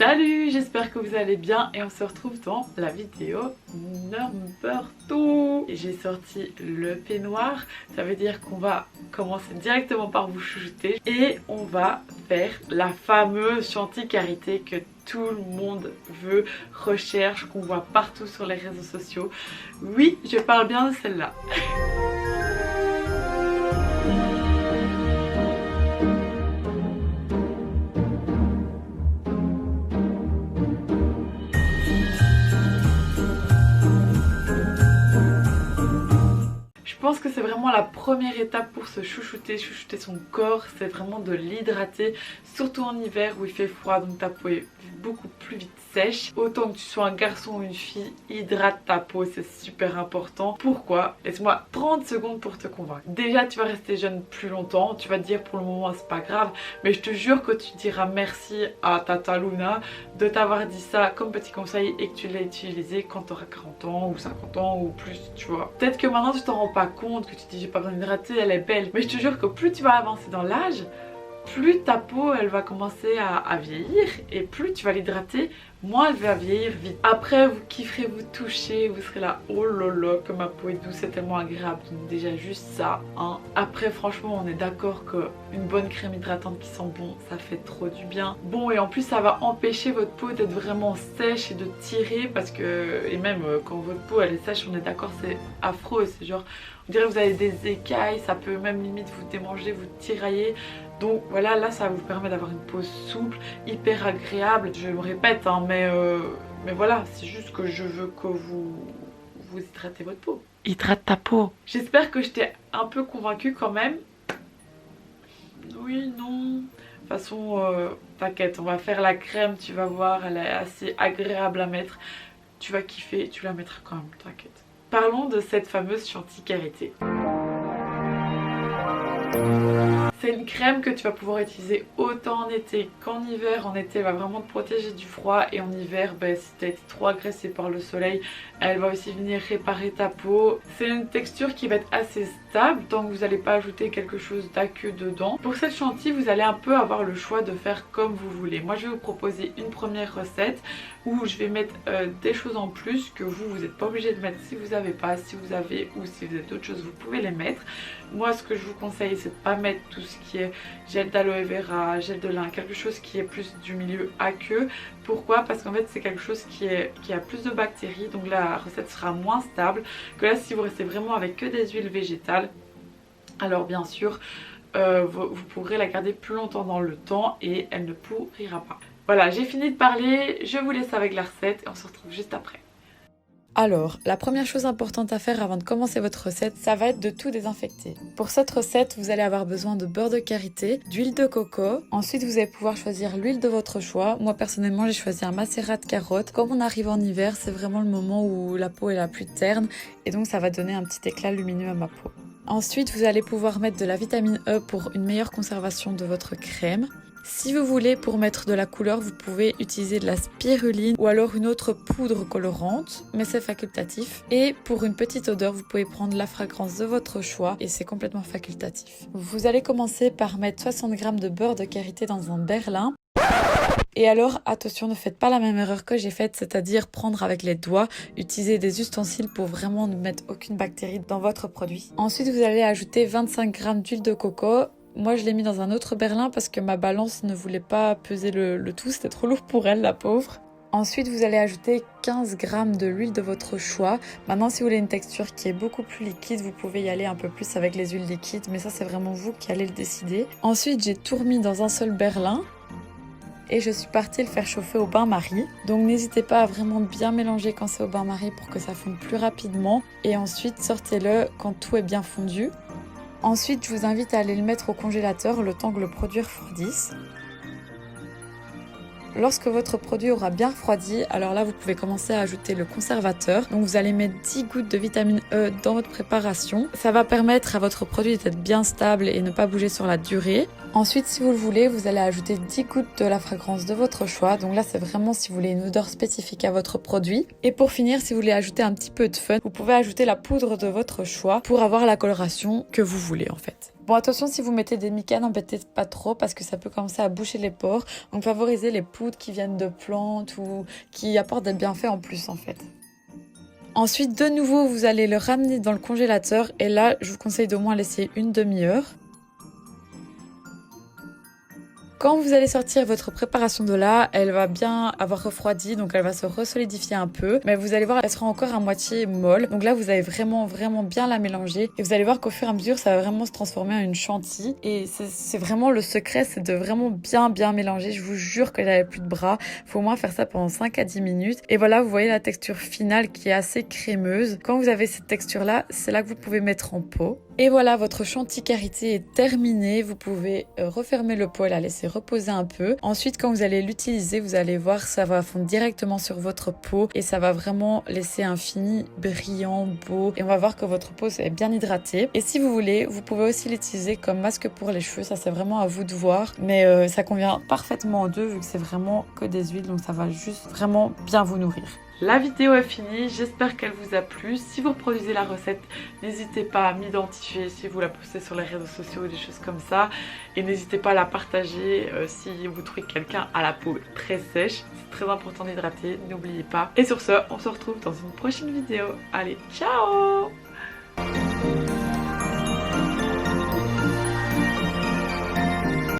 Salut, j'espère que vous allez bien et on se retrouve dans la vidéo number 2. J'ai sorti le peignoir, ça veut dire qu'on va commencer directement par vous chouchouter et on va faire la fameuse chantilly karité que tout le monde veut, recherche, qu'on voit partout sur les réseaux sociaux. Oui, je parle bien de celle-là. Je pense que c'est vraiment la première étape pour se chouchouter son corps, c'est vraiment de l'hydrater, surtout en hiver où il fait froid, donc ta peau est beaucoup plus vite sèche. Autant que tu sois un garçon ou une fille, hydrate ta peau, c'est super important. Pourquoi? Laisse-moi 30 secondes pour te convaincre. Déjà, tu vas rester jeune plus longtemps, tu vas te dire pour le moment c'est pas grave, mais je te jure que tu diras merci à Tata Luna de t'avoir dit ça comme petit conseil et que tu l'as utilisé quand tu auras 40 ans ou 50 ans ou plus, tu vois. Peut-être que maintenant tu t'en rends pas compte, que tu te dis j'ai pas besoin d'hydrater, elle est belle, mais je te jure que plus tu vas avancer dans l'âge, plus ta peau elle va commencer à vieillir et plus tu vas l'hydrater, moins elle va vieillir vite. Après vous kifferez vous toucher, vous serez là oh lolo que ma peau est douce, c'est tellement agréable, donc déjà juste ça hein. Après franchement on est d'accord que une bonne crème hydratante qui sent bon ça fait trop du bien. Bon et en plus ça va empêcher votre peau d'être vraiment sèche et de tirer parce que, et même quand votre peau elle est sèche on est d'accord c'est affreux, c'est genre on dirait que vous avez des écailles, ça peut même limite vous démanger, vous tirailler. Donc voilà, là ça vous permet d'avoir une peau souple, hyper agréable. Je me répète hein, mais voilà, c'est juste que je veux que vous hydratez votre peau. Hydrate ta peau. J'espère que je t'ai un peu convaincue quand même. Oui, non. De toute façon, t'inquiète, on va faire la crème, tu vas voir, elle est assez agréable à mettre. Tu vas kiffer, tu la mettras quand même, t'inquiète. Parlons de cette fameuse chantilly karité. C'est une crème que tu vas pouvoir utiliser autant en été qu'en hiver. En été elle va vraiment te protéger du froid et en hiver si tu as été trop agressé par le soleil elle va aussi venir réparer ta peau. C'est une texture qui va être assez stable tant que vous n'allez pas ajouter quelque chose d'aqueux dedans. Pour cette chantilly vous allez un peu avoir le choix de faire comme vous voulez. Moi je vais vous proposer une première recette où je vais mettre des choses en plus que vous n'êtes pas obligé de mettre si vous n'avez pas, si vous avez ou si vous avez d'autres choses vous pouvez les mettre. Moi ce que je vous conseille c'est de pas mettre tout ce qui est gel d'aloe vera, gel de lin, quelque chose qui est plus du milieu aqueux. Pourquoi? Parce qu'en fait c'est quelque chose qui a plus de bactéries, donc la recette sera moins stable que là si vous restez vraiment avec que des huiles végétales. Alors bien sûr vous pourrez la garder plus longtemps dans le temps et elle ne pourrira pas. Voilà, j'ai fini de parler, je vous laisse avec la recette et on se retrouve juste après. Alors, la première chose importante à faire avant de commencer votre recette, ça va être de tout désinfecter. Pour cette recette, vous allez avoir besoin de beurre de karité, d'huile de coco. Ensuite, vous allez pouvoir choisir l'huile de votre choix. Moi, personnellement, j'ai choisi un macérat de carottes. Comme on arrive en hiver, c'est vraiment le moment où la peau est la plus terne et donc ça va donner un petit éclat lumineux à ma peau. Ensuite, vous allez pouvoir mettre de la vitamine E pour une meilleure conservation de votre crème. Si vous voulez, pour mettre de la couleur, vous pouvez utiliser de la spiruline ou alors une autre poudre colorante, mais c'est facultatif. Et pour une petite odeur, vous pouvez prendre la fragrance de votre choix et c'est complètement facultatif. Vous allez commencer par mettre 60 g de beurre de karité dans un berlin. Et alors, attention, ne faites pas la même erreur que j'ai faite, c'est-à-dire prendre avec les doigts, utiliser des ustensiles pour vraiment ne mettre aucune bactérie dans votre produit. Ensuite, vous allez ajouter 25 g d'huile de coco. Moi je l'ai mis dans un autre berlin parce que ma balance ne voulait pas peser le tout, c'était trop lourd pour elle, la pauvre. Ensuite vous allez ajouter 15 g de l'huile de votre choix. Maintenant si vous voulez une texture qui est beaucoup plus liquide, vous pouvez y aller un peu plus avec les huiles liquides, mais ça c'est vraiment vous qui allez le décider. Ensuite j'ai tout remis dans un seul berlin. Et je suis partie le faire chauffer au bain-marie. Donc n'hésitez pas à vraiment bien mélanger quand c'est au bain-marie pour que ça fonde plus rapidement. Et ensuite sortez-le quand tout est bien fondu. Ensuite, je vous invite à aller le mettre au congélateur le temps que le produit refroidisse. Lorsque votre produit aura bien refroidi, alors là vous pouvez commencer à ajouter le conservateur. Donc vous allez mettre 10 gouttes de vitamine E dans votre préparation. Ça va permettre à votre produit d'être bien stable et ne pas bouger sur la durée. Ensuite, si vous le voulez, vous allez ajouter 10 gouttes de la fragrance de votre choix. Donc là, c'est vraiment si vous voulez une odeur spécifique à votre produit. Et pour finir, si vous voulez ajouter un petit peu de fun, vous pouvez ajouter la poudre de votre choix pour avoir la coloration que vous voulez en fait. Bon, attention, si vous mettez des micas, n'embêtez pas trop parce que ça peut commencer à boucher les pores. Donc favorisez les poudres qui viennent de plantes ou qui apportent des bienfaits en plus en fait. Ensuite, de nouveau, vous allez le ramener dans le congélateur et là, je vous conseille d'au moins laisser une demi-heure. Quand vous allez sortir votre préparation de là, elle va bien avoir refroidi, donc elle va se resolidifier un peu. Mais vous allez voir, elle sera encore à moitié molle. Donc là, vous allez vraiment bien la mélanger. Et vous allez voir qu'au fur et à mesure, ça va vraiment se transformer en une chantilly. Et c'est vraiment le secret, c'est de vraiment bien mélanger. Je vous jure que j'avais plus de bras. Il faut au moins faire ça pendant 5 à 10 minutes. Et voilà, vous voyez la texture finale qui est assez crémeuse. Quand vous avez cette texture-là, c'est là que vous pouvez mettre en pot. Et voilà, votre chantilly karité est terminé. Vous pouvez refermer le pot et la laisser reposer un peu. Ensuite, quand vous allez l'utiliser, vous allez voir, ça va fondre directement sur votre peau et ça va vraiment laisser un fini brillant, beau. Et on va voir que votre peau est bien hydratée. Et si vous voulez, vous pouvez aussi l'utiliser comme masque pour les cheveux. Ça, c'est vraiment à vous de voir. Mais ça convient parfaitement aux deux vu que c'est vraiment que des huiles. Donc ça va juste vraiment bien vous nourrir. La vidéo est finie, j'espère qu'elle vous a plu. Si vous reproduisez la recette, n'hésitez pas à m'identifier si vous la postez sur les réseaux sociaux ou des choses comme ça. Et n'hésitez pas à la partager si vous trouvez quelqu'un à la peau très sèche. C'est très important d'hydrater, n'oubliez pas. Et sur ce, on se retrouve dans une prochaine vidéo. Allez, ciao!